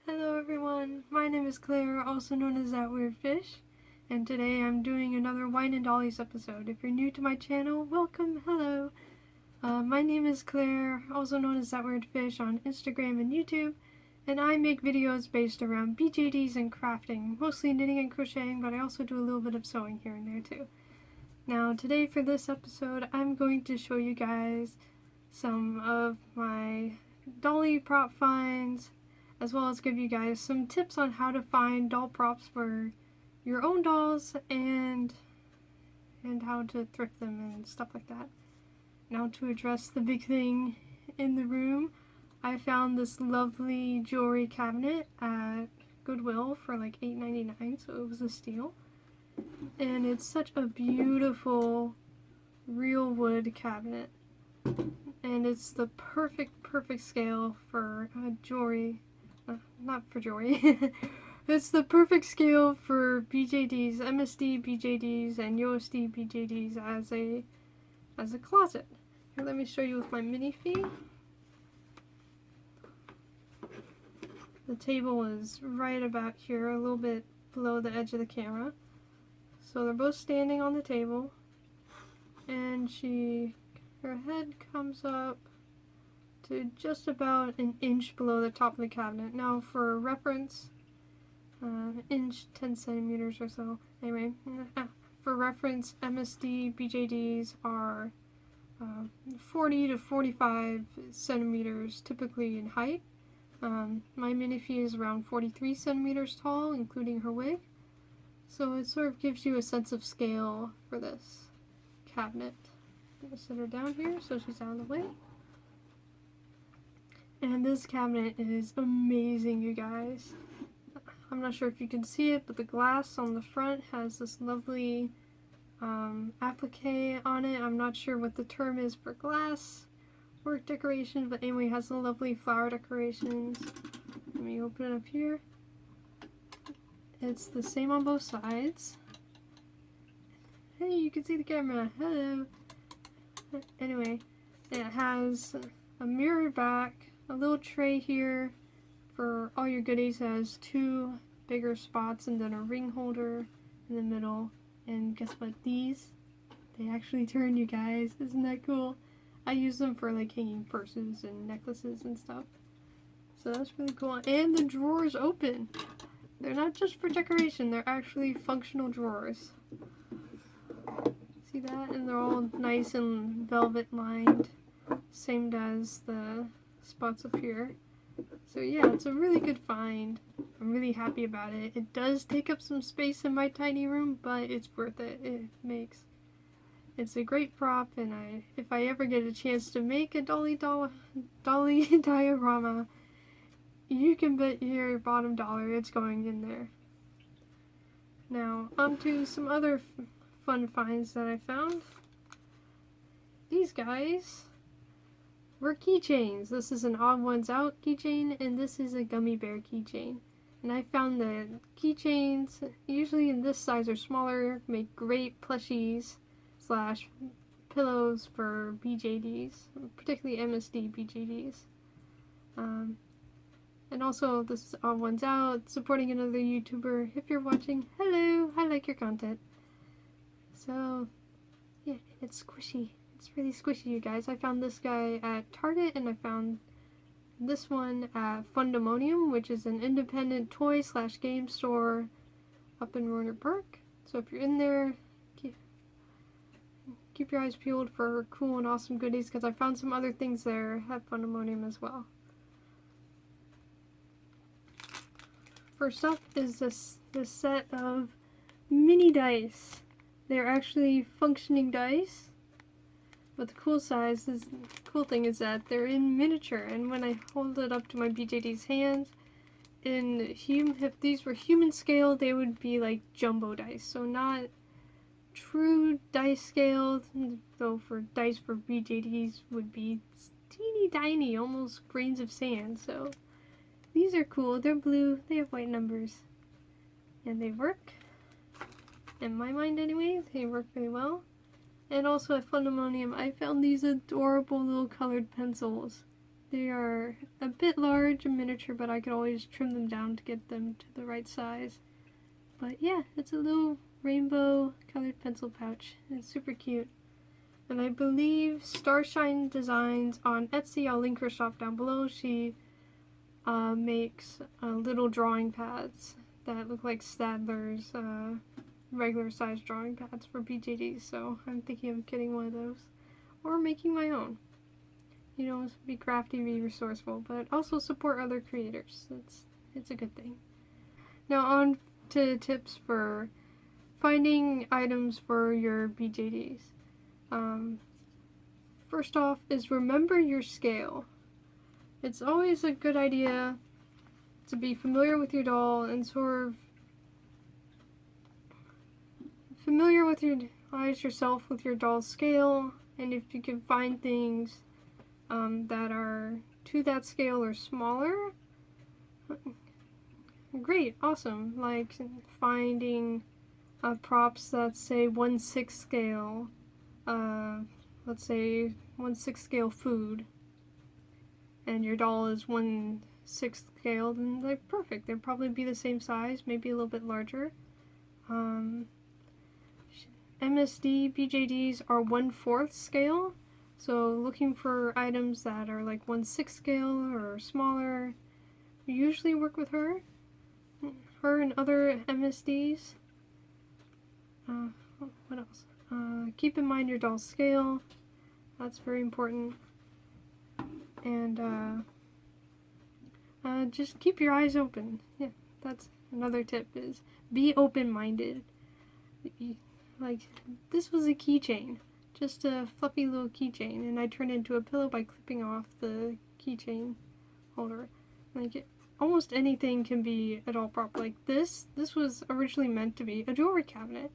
Hello everyone, my name is Claire, also known as ThatWeirdFish, and today I'm doing another Wine and Dollies episode. If you're new to my channel, welcome, hello. My name is Claire, also known as ThatWeirdFish on Instagram and YouTube, and I make videos based around BJDs and crafting, mostly knitting and crocheting, but I also do a little bit of sewing here and there too. Now today for this episode, I'm going to show you guys some of my dolly prop finds, as well as give you guys some tips on how to find doll props for your own dolls and how to thrift them and stuff like that. Now to address the big thing in the room, I found this lovely jewelry cabinet at Goodwill for like $8.99, so it was a steal. And it's such a beautiful real wood cabinet. And it's the perfect scale for jewelry. Not for jewelry. It's the perfect scale for BJDs, MSD BJDs, and USD BJDs as a closet. Here, let me show you with my minifee. The table is right about here, a little bit below the edge of the camera. So they're both standing on the table, and her head comes up to just about an inch below the top of the cabinet. Now for reference, inch 10 centimeters or so. Anyway, for reference, MSD BJDs are 40 to 45 centimeters typically in height. My minifee is around 43 centimeters tall, including her wig. So it sort of gives you a sense of scale for this cabinet. I'm going to set her down here so she's out of the way. And this cabinet is amazing, you guys. I'm not sure if you can see it, but the glass on the front has this lovely applique on it. I'm not sure what the term is for glass work decoration, but anyway, it has the lovely flower decorations. Let me open it up here. It's the same on both sides. Hey, you can see the camera. Hello. Anyway, it has a mirror back, a little tray here for all your goodies. It has two bigger spots and then a ring holder in the middle. And guess what? These, they actually turn, you guys. Isn't that cool? I use them for like hanging purses and necklaces and stuff. So that's really cool. And the drawers open. They're not just for decoration, they're actually functional drawers. See that? And they're all nice and velvet lined. Same as the spots up here. So yeah, it's a really good find. I'm really happy about it. It does take up some space in my tiny room, but it's worth it. It's a great prop, and if I ever get a chance to make a dolly diorama, you can bet your bottom dollar it's going in there. Now, on to some other fun finds that I found. These guys were keychains. This is an odd ones out keychain, and this is a gummy bear keychain. And I found that keychains, usually in this size or smaller, make great plushies / pillows for BJDs, particularly MSD BJDs. And also, this is odd ones out, supporting another YouTuber. If you're watching, hello, I like your content. So, yeah, it's squishy. It's really squishy, you guys. I found this guy at Target, and I found this one at Fundemonium, which is an independent toy / game store up in Rohnert Park. So if you're in there, keep your eyes peeled for cool and awesome goodies, because I found some other things there at Fundemonium as well. First up is this set of mini dice. They're actually functioning dice, but the cool thing is that they're in miniature, and when I hold it up to my BJD's hands, if these were human scale, they would be like jumbo dice, so not true dice scale, though for dice for BJDs would be teeny tiny, almost grains of sand. So these are cool. They're blue, they have white numbers, and they work. In my mind anyway, they work really well. And also at Fundemonium, I found these adorable little colored pencils. They are a bit large and miniature, but I could always trim them down to get them to the right size. But yeah, it's a little rainbow colored pencil pouch. It's super cute. And I believe Starshine Designs on Etsy, I'll link her shop down below. She makes little drawing pads that look like Stadler's regular size drawing pads for BJDs, so I'm thinking of getting one of those. Or making my own. You know, be crafty, be resourceful, but also support other creators. It's a good thing. Now on to tips for finding items for your BJDs. First off is remember your scale. It's always a good idea to be familiar with your doll and sort of familiarize yourself with your doll's scale, and if you can find things that are to that scale or smaller, great, awesome. Like finding props that say 1/6 scale, let's say 1/6 scale food, and your doll is 1/6 scale, then they're perfect. They'll probably be the same size, maybe a little bit larger. MSD BJDs are 1/4 scale, so looking for items that are like 1/6 scale or smaller, you usually work with her and other MSDs. What else? Keep in mind your doll's scale. That's very important. And just keep your eyes open. Yeah, that's another tip, is be open-minded. Like, this was a keychain. Just a fluffy little keychain, and I turned it into a pillow by clipping off the keychain holder. Like, almost anything can be a doll prop. Like this was originally meant to be a jewelry cabinet,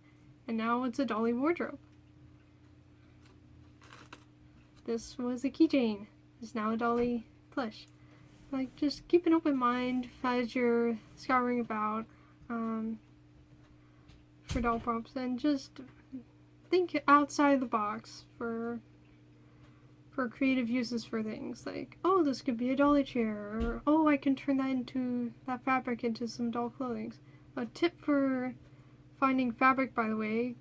and now it's a dolly wardrobe. This was a keychain. It's now a dolly plush. Like, just keep an open mind as you're scouring about for doll props, and just think outside the box for creative uses for things. Like, oh, this could be a dolly chair, or oh, I can turn that fabric into some doll clothing. A tip for finding fabric, by the way,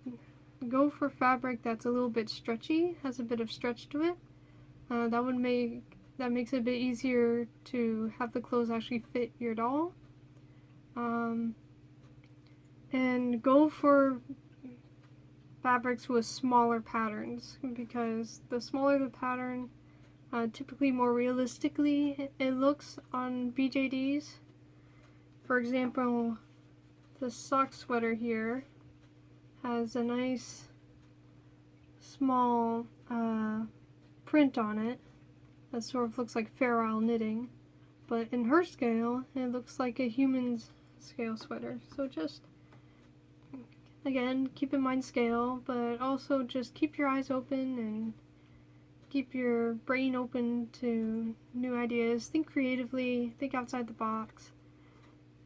go for fabric that's a little bit stretchy, has a bit of stretch to it. That makes it a bit easier to have the clothes actually fit your doll. And go for fabrics with smaller patterns, because the smaller the pattern, typically more realistically it looks on BJDs. For example, the sock sweater here has a nice small print on it that sort of looks like Fair Isle knitting, but in her scale it looks like a human's scale sweater. So just, again, keep in mind scale, but also just keep your eyes open and keep your brain open to new ideas. Think creatively, think outside the box.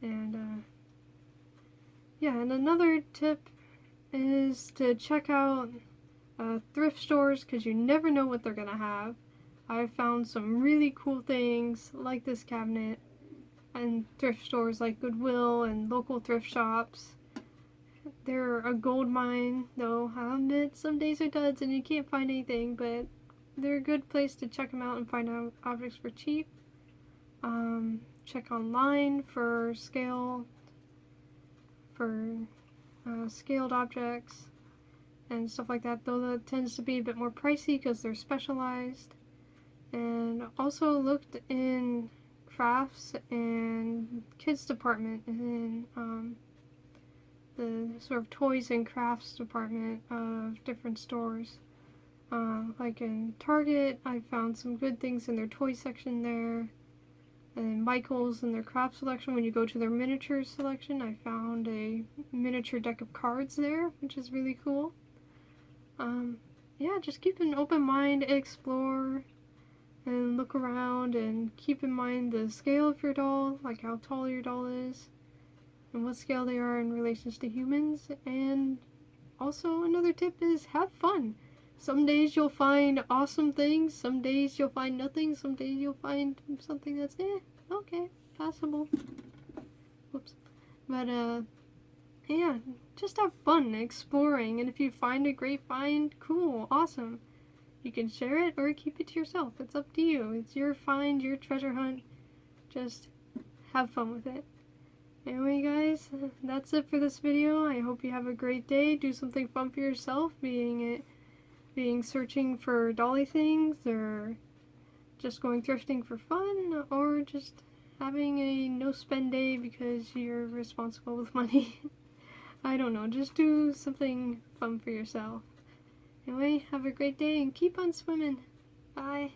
And yeah, and another tip is to check out thrift stores, because you never know what they're gonna have. I've found some really cool things like this cabinet in thrift stores like Goodwill and local thrift shops. They're a gold mine, though. I'll admit some days are duds and you can't find anything, but they're a good place to check them out and find out objects for cheap. Check online for scaled objects and stuff like that, though that tends to be a bit more pricey because they're specialized. And also looked in crafts and kids department in the sort of toys and crafts department of different stores. Like in Target, I found some good things in their toy section there. And Michael's in their craft selection, when you go to their miniature selection, I found a miniature deck of cards there, which is really cool. Yeah, just keep an open mind, explore, and look around, and keep in mind the scale of your doll, like how tall your doll is, and what scale they are in relation to humans. And also another tip is have fun. Some days you'll find awesome things, some days you'll find nothing, some days you'll find something that's, okay, passable. Whoops. But, yeah, just have fun exploring, and if you find a great find, cool, awesome. You can share it or keep it to yourself. It's up to you. It's your find, your treasure hunt. Just have fun with it. Anyway, guys, that's it for this video. I hope you have a great day. Do something fun for yourself, being searching for dolly things, or just going thrifting for fun, or just having a no-spend day because you're responsible with money. I don't know, just do something fun for yourself. Anyway, have a great day and keep on swimming. Bye.